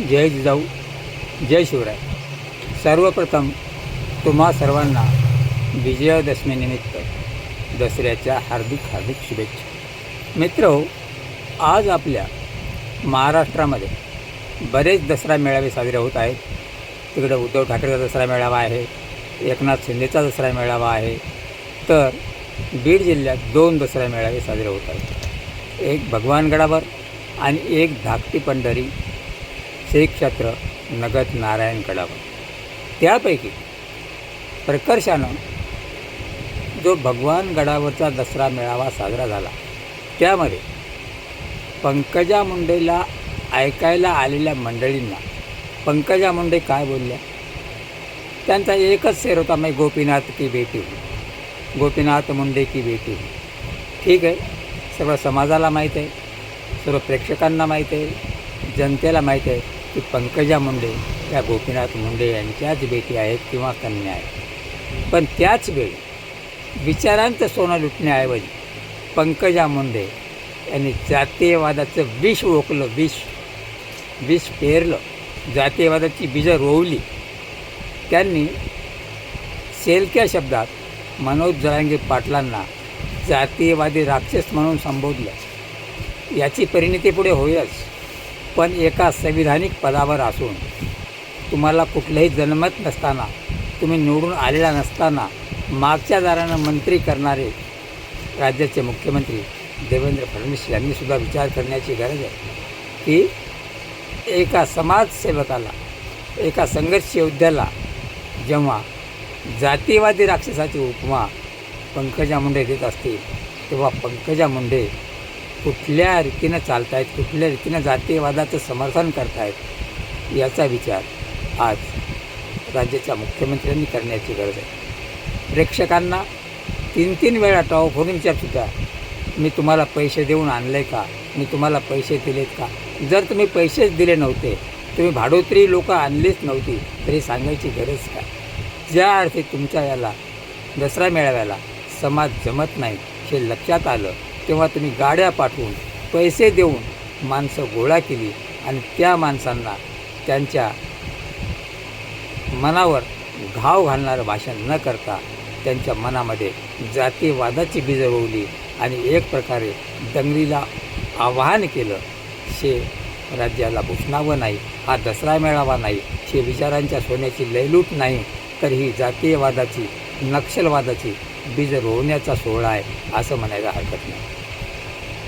जय जिजाऊ, जय शिवराय. सर्वप्रथम तुम्हा सर्वांना विजयादशमीनिमित्त दसऱ्याच्या हार्दिक हार्दिक शुभेच्छा. मित्रहो, आज आपल्या महाराष्ट्रामध्ये बरेच दसरा मेळावे साजरे होत आहेत. तिकडे उद्धव ठाकरेचा दसरा मेळावा आहे, एकनाथ शिंदेचा दसरा मेळावा आहे, तर बीड जिल्ह्यात 2 दसरा मेळावे साजरे होत आहेत. एक भगवानगडावर आणि एक धाकटी पंढरी श्री क्षेत्र नगद नारायणगडावर. त्यापैकी प्रकर्षानं जो भगवानगडावरचा दसरा मेळावा साजरा झाला त्यामध्ये पंकजा मुंडेला ऐकायला आलेल्या मंडळींना पंकजा मुंडे काय बोलल्या, त्यांचा एकच शेर होता, मैं गोपीनाथ की बेटी हूँ, गोपीनाथ मुंडे की बेटी हूँ. ठीक आहे, सर्व समाजाला माहीत आहे, सर्व प्रेक्षकांना माहीत आहे, जनतेला माहीत आहे की पंकजा मुंडे या गोपीनाथ मुंडे यांच्याच बेटी आहेत किंवा कन्या आहेत. पण त्याच वेळी विचारांचं सोनं लुटण्याऐवजी पंकजा मुंडे यांनी जातीयवादाचं विष ओकलं, विष पेरलं, जातीयवादाची बीजं रोवली. त्यांनी सेलक्या शब्दात मनोज जरांगे पाटलांना जातीयवादी राक्षस म्हणून संबोधलं. याची परिणती पुढे होईलच, पण एका संविधानिक पदावर असून तुम्हाला कुठलंही जनमत नसताना, तुम्ही निवडून आलेला नसताना मागच्या दारानं मंत्री करणारे राज्याचे मुख्यमंत्री देवेंद्र फडणवीस यांनीसुद्धा विचार करण्याची गरज आहे की एका समाजसेवकाला, एका संघर्ष योद्ध्याला जेव्हा जातीयवादी राक्षसाची उपमा पंकजा मुंडे देत असतील, तेव्हा पंकजा मुंडे कुठल्या रीतीनं चालत आहेत, कुठल्या रीतीनं जातीयवादाचं समर्थन करत आहेत, याचा विचार आज राज्याच्या मुख्यमंत्र्यांनी करण्याची गरज आहे. प्रेक्षकांना 3 वेळा टॉव फोडून विचारसुद्धा, मी तुम्हाला पैसे देऊन आणले आहे का, मी तुम्हाला पैसे दिलेत का? जर तुम्ही पैसेच दिले नव्हते, तुम्ही भाडोत्री लोकं आणलीच नव्हती, तरी सांगायची गरज काय? ज्या अर्थी तुमच्या याला दसरा मेळाव्याला समाज जमत नाही हे लक्षात आलं, तेव्हा तुम्ही गाड्या पाठवून पैसे देऊन माणसं गोळा केली आणि त्या माणसांना त्यांच्या मनावर घाव घालणारं भाषण न करता त्यांच्या मनामध्ये जातीयवादाची बीजं रोवली आणि एक प्रकारे दंगलीला आवाहन केलं. हे राज्याला भूषणावं नाही, हा दसरा मेळावा नाही, हे विचारांच्या सोन्याची लयलूट नाही, तर ही जातीयवादाची, नक्षलवादाची बीज रोवण्याचा सोहळा आहे असं म्हणायला हरकत नाही.